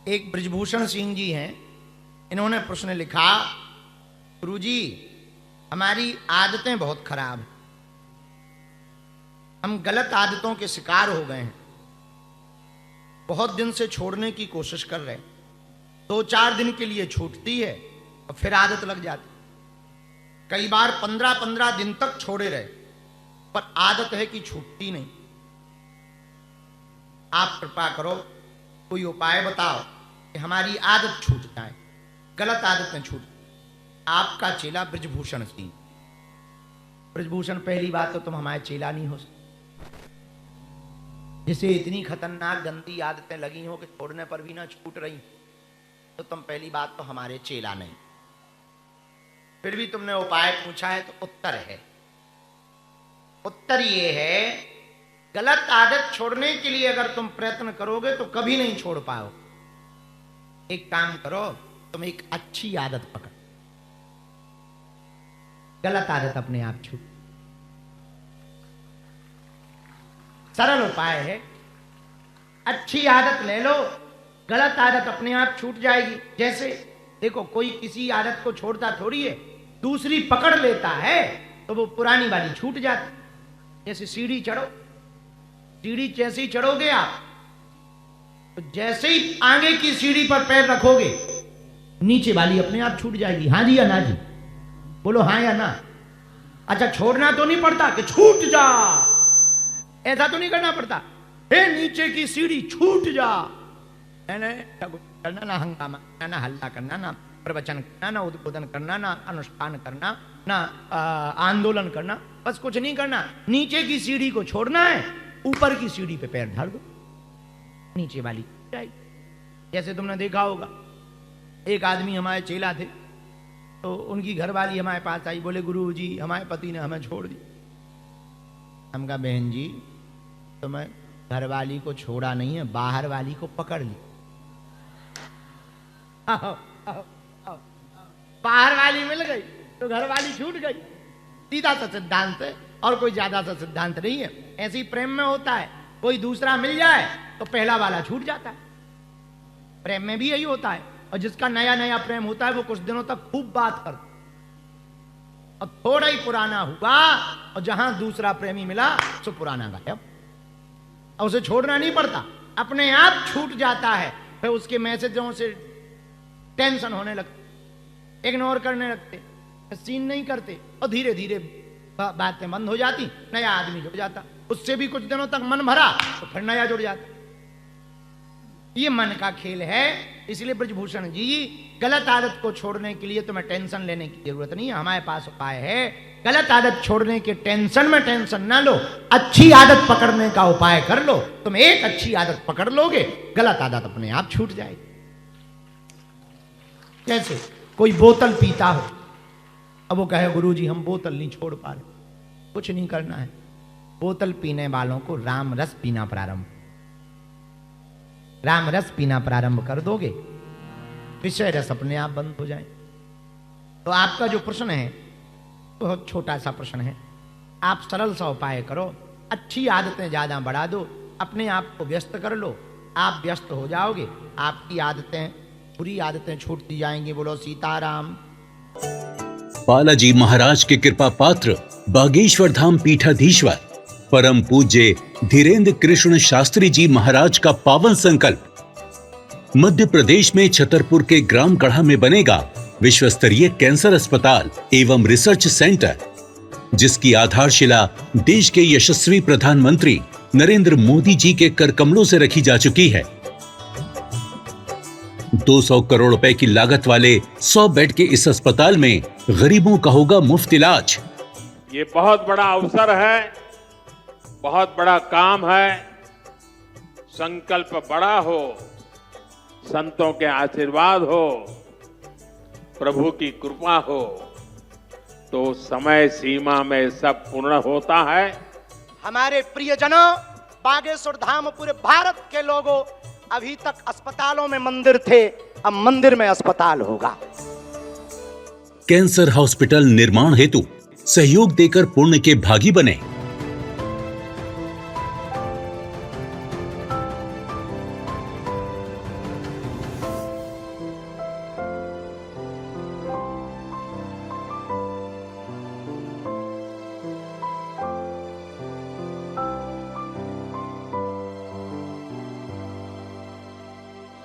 एक ब्रजभूषण सिंह जी हैं, इन्होंने प्रश्न लिखा, गुरुजी हमारी आदतें बहुत खराब हैं, हम गलत आदतों के शिकार हो गए हैं, बहुत दिन से छोड़ने की कोशिश कर रहे हैं, 2-4 दिन के लिए छूटती है और फिर आदत लग जाती, कई बार 15-15 दिन तक छोड़े रहे पर आदत है कि छूटती नहीं। आप कृपा करो कोई उपाय बताओ कि हमारी आदत छूट जाए, गलत आदतें छूट। आपका चेला ब्रजभूषण सिंह। ब्रजभूषण, पहली बात तो तुम हमारे चेला नहीं हो सकते, जिसे इतनी खतरनाक गंदी आदतें लगी हो कि छोड़ने पर भी ना छूट रही, तो तुम पहली बात तो हमारे चेला नहीं। फिर भी तुमने उपाय पूछा है तो उत्तर है, उत्तर ये है, गलत आदत छोड़ने के लिए अगर तुम प्रयत्न करोगे तो कभी नहीं छोड़ पाओ। एक काम करो, तुम एक अच्छी आदत पकड़, गलत आदत अपने आप छूट। सरल उपाय है, अच्छी आदत ले लो, गलत आदत अपने आप छूट जाएगी। जैसे देखो, कोई किसी आदत को छोड़ता थोड़ी है, दूसरी पकड़ लेता है तो वो पुरानी वाली छूट जाती। जैसे सीढ़ी चढ़ो, सीढ़ी जैसे ही चढ़ोगे आप, तो जैसे ही आगे की सीढ़ी पर पैर रखोगे नीचे वाली अपने आप छूट जाएगी। हाँ जी या ना जी? बोलो हाँ या ना। अच्छा, छोड़ना तो नहीं पड़ता कि छूट जा, ऐसा तो नहीं करना पड़ता, हे नीचे की सीढ़ी छूट जा, करना, ना हंगामा करना, ना हल्ला करना, ना प्रवचन करना, ना उद्बोधन करना, ना अनुष्ठान करना, ना आंदोलन करना, बस कुछ नहीं करना, नीचे की सीढ़ी को छोड़ना है, ऊपर की सीढ़ी पे पैर ढाल दो, नीचे वाली जाएगी। जैसे तुमने देखा होगा, एक आदमी हमारे चेला थे, तो उनकी घरवाली हमारे पास आई, बोले गुरुजी हमारे पति ने हमें छोड़ दी। हम कहा बहन जी, तो मैं घरवाली को छोड़ा नहीं है, बाहर वाली को पकड़ ली। बाहर वाली मिल गई तो घरवाली छूट गई। सीधा सा सिद्धांत है और कोई ज्यादा सा सिद्धांत नहीं है। ऐसे ही प्रेम में होता है, कोई दूसरा मिल जाए तो पहला वाला छूट जाता है। प्रेम में भी यही होता है, और जिसका नया नया प्रेम होता है वो कुछ दिनों तक खूब बात करता, और थोड़ा ही पुराना हुआ और जहां दूसरा प्रेमी मिला तो पुराना गायब, और उसे छोड़ना नहीं पड़ता, अपने आप छूट जाता है। फिर उसके मैसेजों से टेंशन होने लगते, इग्नोर करने लगते, सीन नहीं करते, और धीरे धीरे बातें बंद हो जाती, नया आदमी जुड़ जाता, उससे भी कुछ दिनों तक मन भरा तो फिर नया जुड़ जाता। ये मन का खेल है। इसलिए ब्रजभूषण जी, गलत आदत को छोड़ने के लिए तुम्हें टेंशन लेने की जरूरत नहीं है, हमारे पास उपाय है। गलत आदत छोड़ने के टेंशन में टेंशन ना लो, अच्छी आदत पकड़ने का उपाय कर लो। तुम एक अच्छी आदत पकड़ लोगे, गलत आदत अपने आप छूट जाएगी। जैसे कोई बोतल पीता हो, अब वो कहे गुरुजी हम बोतल नहीं छोड़ पा रहे, कुछ नहीं करना है, बोतल पीने वालों को राम रस पीना प्रारंभ, राम रस पीना प्रारंभ कर दोगे, विषय रस अपने आप बंद हो जाए। तो आपका जो प्रश्न है बहुत छोटा सा प्रश्न है, आप सरल सा उपाय करो, अच्छी आदतें ज्यादा बढ़ा दो, अपने आप को व्यस्त कर लो, आप व्यस्त हो जाओगे, आपकी आदतें, बुरी आदतें छूटती जाएंगी। बोलो सीताराम। बालाजी महाराज के कृपा पात्र बागेश्वर धाम पीठाधीश्वर परम पूज्य धीरेन्द्र कृष्ण शास्त्री जी महाराज का पावन संकल्प, मध्य प्रदेश में छतरपुर के ग्राम गढ़ा में बनेगा विश्व स्तरीय कैंसर अस्पताल एवं रिसर्च सेंटर, जिसकी आधारशिला देश के यशस्वी प्रधानमंत्री नरेंद्र मोदी जी के कर कमलों से रखी जा चुकी है। 200 करोड़ रुपए की लागत वाले 100 बेड के इस अस्पताल में गरीबों का होगा मुफ्त इलाज। ये बहुत बड़ा अवसर है, बहुत बड़ा काम है। संकल्प बड़ा हो, संतों के आशीर्वाद हो, प्रभु की कृपा हो, तो समय सीमा में सब पूर्ण होता है। हमारे प्रियजनों, बागेश्वर धाम पूरे भारत के लोगों, अभी तक अस्पतालों में मंदिर थे, अब मंदिर में अस्पताल होगा। कैंसर हॉस्पिटल निर्माण हेतु सहयोग देकर पुण्य के भागी बने।